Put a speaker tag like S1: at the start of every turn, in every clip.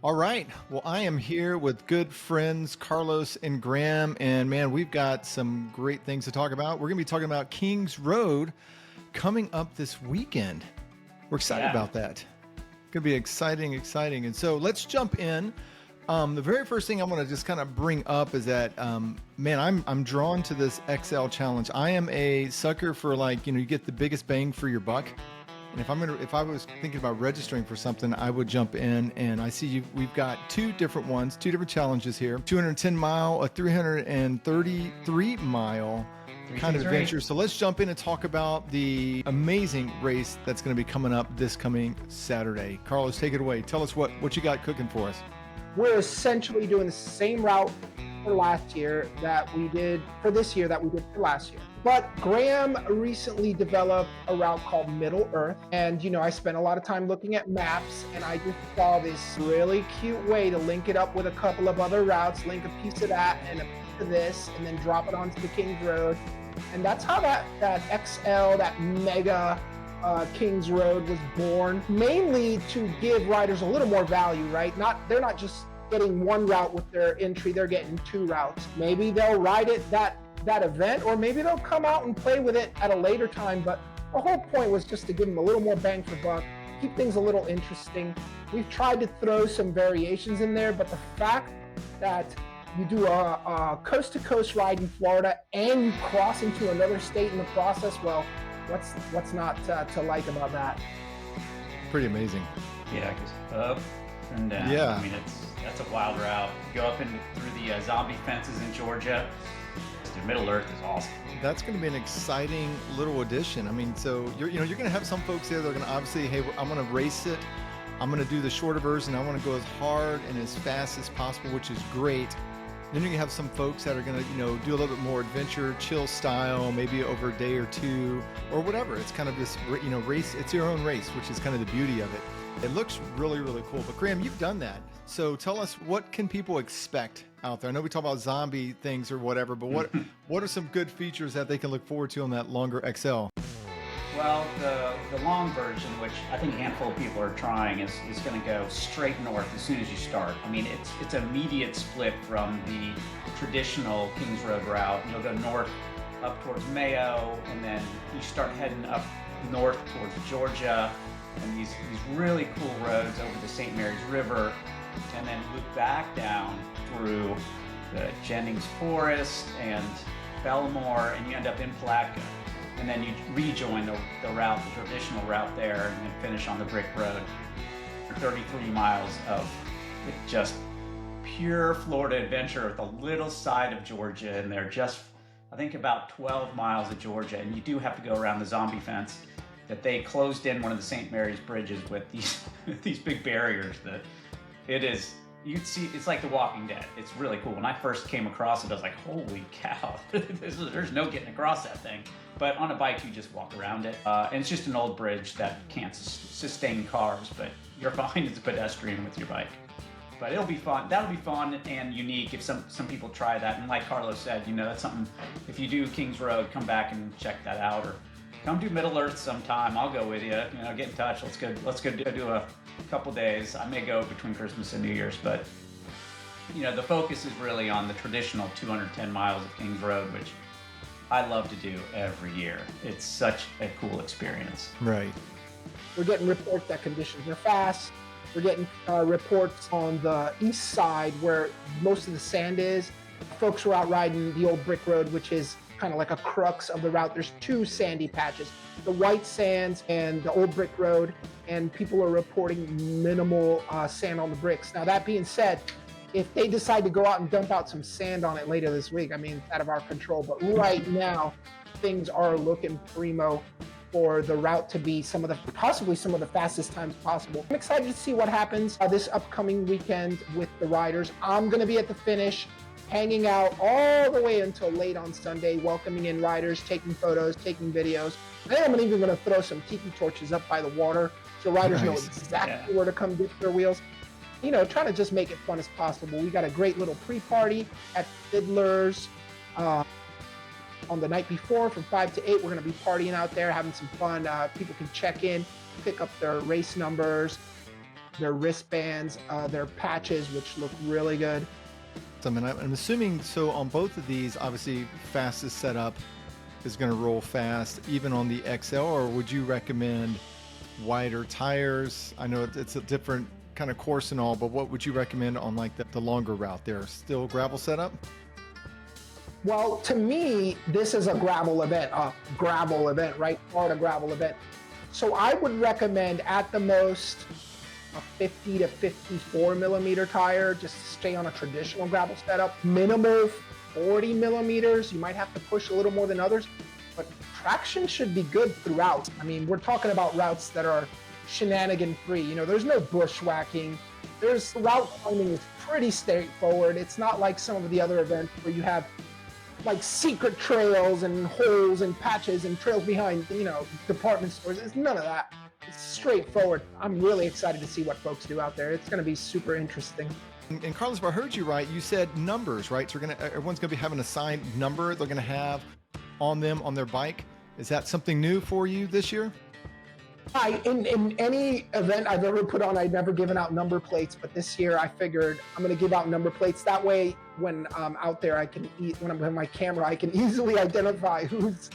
S1: All right. Well, I am here with good friends Carlos and Graham, and man, we've got some great things to talk about. We're going to be talking about Kings Road coming up this weekend. We're excited
S2: Yeah,
S1: about that. Going to be exciting, exciting. And so let's jump in. The very first thing I want to just kind of bring up is that, man, I'm drawn to this XL challenge. I am a sucker for you get the biggest bang for your buck. And if I was thinking about registering for something, I would jump in. And I see we've got two different ones, two different challenges here: 210 mile, a 333 mile kind of
S2: 323.
S1: adventure. So let's jump in and talk about the amazing race that's going to be coming up this coming Saturday. Carlos, take it away. Tell us what you got cooking for us.
S3: We're essentially doing the same route for last year that we did for this year that we did for last year. But Graham recently developed a route called Middle Earth. And, I spent a lot of time looking at maps and I just saw this really cute way to link it up with a couple of other routes, link a piece of that and a piece of this, and then drop it onto the Kings Road. And that's how that XL, that mega Kings Road was born, mainly to give riders a little more value, right? They're not just getting one route with their entry, they're getting two routes. Maybe they'll ride it that event, or maybe they'll come out and play with it at a later time. But the whole point was just to give them a little more bang for buck, keep things a little interesting. We've tried to throw some variations in there, but the fact that you do a coast-to-coast ride in Florida and you cross into another state in the process, well, what's not to like about that?
S1: Pretty amazing.
S2: Yeah, because up and down.
S1: Yeah.
S2: I mean, that's a wild route. You go up through the zombie fences in Georgia. The Middle Earth is awesome.
S1: That's going to be an exciting little addition. I mean, so you're going to have some folks there that are going to obviously, hey, I'm going to race it. I'm going to do the shorter version. I want to go as hard and as fast as possible, which is great. Then you're going to have some folks that are going to, do a little bit more adventure, chill style, maybe over a day or two or whatever. It's kind of this, race. It's your own race, which is kind of the beauty of it. It looks really, really cool. But Graham, you've done that. So tell us, what can people expect out there? I know we talk about zombie things or whatever, but what are some good features that they can look forward to on that longer XL?
S2: Well, the long version, which I think a handful of people are trying, is going to go straight north as soon as you start. I mean, it's an immediate split from the traditional Kings Road route. You'll go north up towards Mayo, and then you start heading up north towards Georgia, and these really cool roads over the St. Mary's River, and then loop back down through the Jennings Forest and Belmore, and you end up in Palatka. And then you rejoin the route, the traditional route there, and then finish on the brick road. 33 miles of just pure Florida adventure with a little side of Georgia in there. Just, I think, about 12 miles of Georgia. And you do have to go around the zombie fence that they closed in one of the St. Mary's bridges with these big barriers that it is. You'd see, it's like The Walking Dead. It's really cool. When I first came across it, I was like, holy cow, there's no getting across that thing. But on a bike, you just walk around it. And it's just an old bridge that can't sustain cars, but you're fine as a pedestrian with your bike. But it'll be fun. That'll be fun and unique if some people try that. And like Carlos said, that's something, if you do Kings Road, come back and check that out. Or come do Middle Earth sometime. I'll go with you. Get in touch. Let's go do a couple days. I may go between Christmas and New Year's, but the focus is really on the traditional 210 miles of Kings Road, which I love to do every year. It's such a cool experience.
S1: Right.
S3: We're getting reports that conditions are fast. We're getting reports on the east side where most of the sand is. Folks were out riding the old brick road, which is kind of like a crux of the route. There's two sandy patches, the white sands and the old brick road, and people are reporting minimal sand on the bricks. Now, that being said, if they decide to go out and dump out some sand on it later this week, I mean, it's out of our control. But right now, things are looking primo for the route to be possibly some of the fastest times possible. I'm excited to see what happens this upcoming weekend with the riders. I'm going to be at the finish, hanging out all the way until late on Sunday, welcoming in riders, taking photos, taking videos. I think I'm even going to throw some tiki torches up by the water so riders know exactly where to come dip their wheels. Trying to just make it fun as possible. We got a great little pre-party at Fiddler's on the night before from 5 to 8. We're going to be partying out there, having some fun. People can check in, pick up their race numbers. their wristbands, their patches, which look really good.
S1: So, I mean, I'm assuming so on both of these, obviously, fastest setup is going to roll fast, even on the XL, or would you recommend wider tires? I know it's a different kind of course and all, but what would you recommend on like the longer route there? Still gravel setup?
S3: Well, to me, this is a gravel event, right? Florida gravel event. So I would recommend at the most a 50 to 54 millimeter tire, just to stay on a traditional gravel setup. Minimal 40 millimeters. You might have to push a little more than others, but traction should be good throughout. I mean, we're talking about routes that are shenanigan free. You know, there's no bushwhacking. There's route finding is pretty straightforward. It's not like some of the other events where you have like secret trails and holes and patches and trails behind, you know, department stores. It's none of that. It's straightforward. I'm really excited to see what folks do out there. It's going to be super interesting.
S1: And Carlos, if I heard you right, you said numbers, right? So everyone's going to be having a signed number they're going to have on them on their bike. Is that something new for you this year?
S3: In any event I've ever put on, I've never given out number plates, but this year I figured I'm going to give out number plates. That way, when I'm out there, when I'm with my camera, I can easily identify who's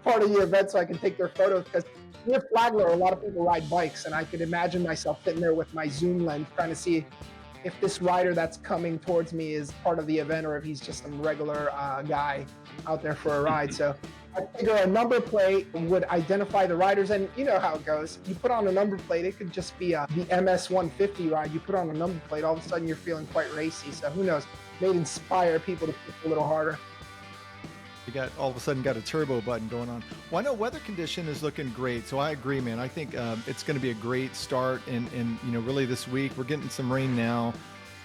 S3: part of the event, so I can take their photos. Because near Flagler, a lot of people ride bikes, and I could imagine myself sitting there with my zoom lens trying to see if this rider that's coming towards me is part of the event or if he's just some regular guy out there for a ride. So I figure a number plate would identify the riders, and you know how it goes. You put on a number plate, it could just be the MS 150 ride. You put on a number plate, all of a sudden you're feeling quite racy. So who knows? May inspire people to push a little harder.
S1: You got all of a sudden got a turbo button going on. Well, I know weather condition is looking great, so I agree, man. I think it's going to be a great start, and you know, really this week we're getting some rain now.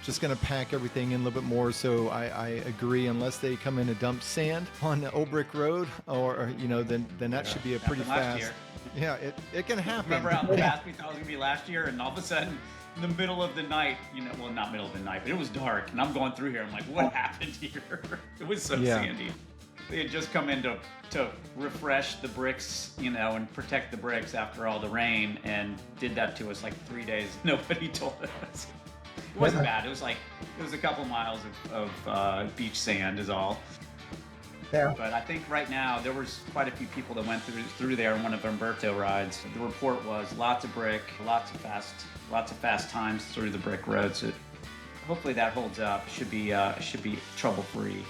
S1: Just going to pack everything in a little bit more. So I agree, unless they come in and dump sand on Old Brick Road, or you know, then that should be a pretty fast.
S2: Year.
S1: Yeah, it can happen.
S2: Remember how fast we thought it was gonna be last year, and all of a sudden, in the middle of the night, you know, well, not middle of the night, but it was dark, and I'm going through here. I'm like, what happened here? It was so sandy. They had just come in to refresh the bricks, you know, and protect the bricks after all the rain, and did that to us like 3 days. Nobody told us. It wasn't bad. It was a couple miles of beach sand is all.
S3: Yeah.
S2: But I think right now there was quite a few people that went through there on one of Umberto rides. The report was lots of brick, lots of fast times through the brick roads. So hopefully that holds up. Should be trouble free.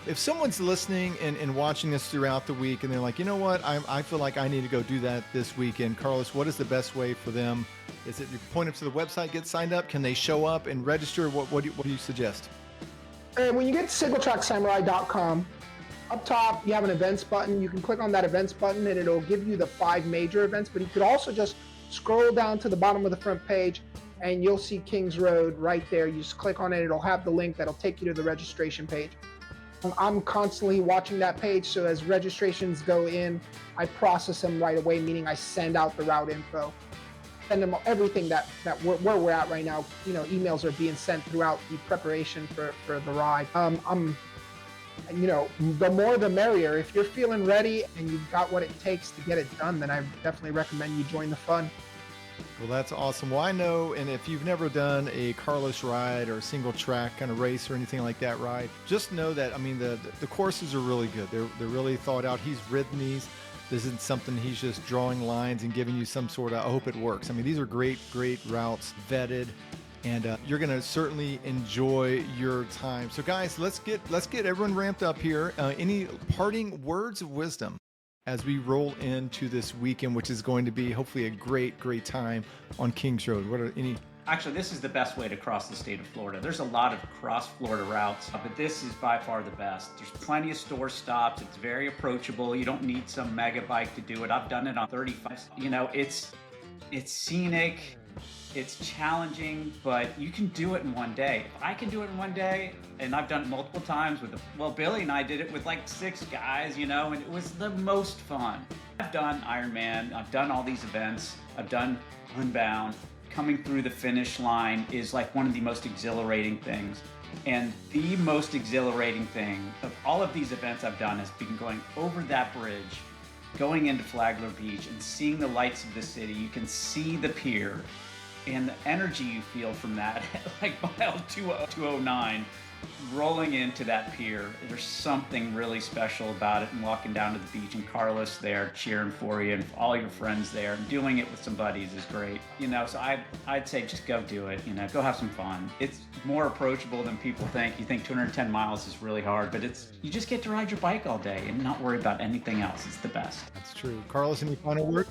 S1: If someone's listening and watching this throughout the week, and they're like, you know what, I feel like I need to go do that this weekend, Carlos, what is the best way for them? Is it you point them to the website, get signed up? Can they show up and register? What do you suggest?
S3: And when you get to singletracksamurai.com, up top you have an events button. You can click on that events button and it'll give you the 5 major events, but you could also just scroll down to the bottom of the front page and you'll see Kings Road right there. You just click on it, it'll have the link that'll take you to the registration page. I'm constantly watching that page, so as registrations go in, I process them right away, meaning I send out the route info, send them everything that where we're at right now. You know, emails are being sent throughout the preparation for the ride. You know, the more the merrier. If you're feeling ready and you've got what it takes to get it done, then I definitely recommend you join the fun.
S1: Well, that's awesome. Well, I know, and if you've never done a Carlos ride or a single track kind of race or anything like that ride, just know that, I mean, the courses are really good. They're really thought out. He's ridden these. This isn't something he's just drawing lines and giving you some sort of, I hope it works. I mean, these are great routes, vetted, and you're going to certainly enjoy your time. So guys, let's get everyone ramped up here. Any parting words of wisdom as we roll into this weekend, which is going to be hopefully a great time on Kings Road? What are any?
S2: Actually, this is the best way to cross the state of Florida. There's a lot of cross Florida routes, but this is by far the best. There's plenty of store stops. It's very approachable. You don't need some mega bike to do it. I've done it on 35. You know, it's scenic. It's challenging, but you can do it in one day. If I can do it in one day, and I've done it multiple times Billy and I did it with like 6 guys, you know, and it was the most fun. I've done Ironman, I've done all these events, I've done Unbound. Coming through the finish line is like one of the most exhilarating things. And the most exhilarating thing of all of these events I've done has been going over that bridge, going into Flagler Beach and seeing the lights of the city. You can see the pier. and the energy you feel from that, like mile 209, rolling into that pier, there's something really special about it. And walking down to the beach and Carlos there cheering for you and all your friends there and doing it with some buddies is great. So I'd say just go do it. Go have some fun. It's more approachable than people think. You think 210 miles is really hard, but you just get to ride your bike all day and not worry about anything else. It's the best.
S1: That's true. Carlos, any final word?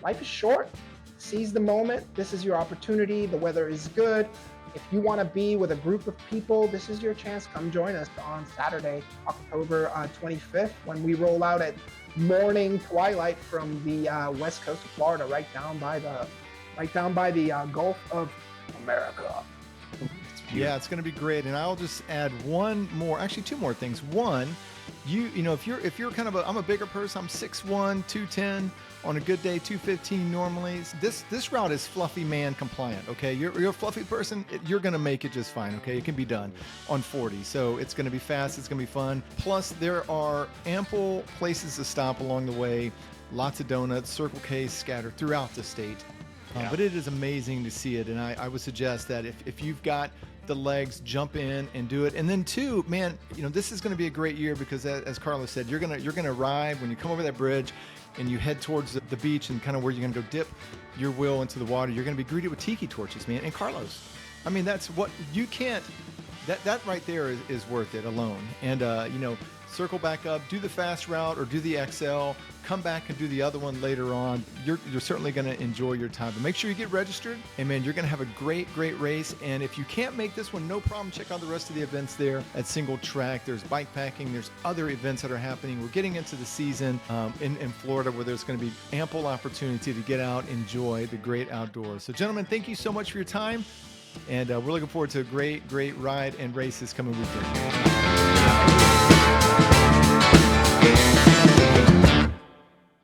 S3: Life is short. Seize the moment. This is your opportunity. The weather is good. If you want to be with a group of people, this is your chance. Come join us on Saturday, October 25th, when we roll out at morning twilight from the west coast of Florida, right down by the Gulf of America.
S1: Yeah, it's going to be great. And I'll just add two more things. One, if you're kind of I'm a bigger person, I'm 6'1", 210, on a good day, 215 normally. This route is fluffy man compliant, okay? You're a fluffy person, you're going to make it just fine, okay? It can be done on 40. So it's going to be fast, it's going to be fun. Plus, there are ample places to stop along the way, lots of donuts, Circle K scattered throughout the state. But it is amazing to see it, and I would suggest that if you've got the legs, jump in and do it. And then two, man, this is going to be a great year because as Carlos said, you're gonna ride when you come over that bridge and you head towards the beach and kind of where you're gonna go dip your wheel into the water. You're gonna be greeted with tiki torches, man. And Carlos, I mean, that's what you can't. That right there is worth it alone. And circle back up, do the fast route or do the XL, come back and do the other one later on. You're certainly going to enjoy your time. But make sure you get registered, and man, you're going to have a great race. And if you can't make this one, no problem. Check out the rest of the events there at Single Track. There's bike packing. There's other events that are happening. We're getting into the season in Florida where there's going to be ample opportunity to get out, enjoy the great outdoors. So gentlemen, thank you so much for your time. And we're looking forward to a great ride and race this coming weekend.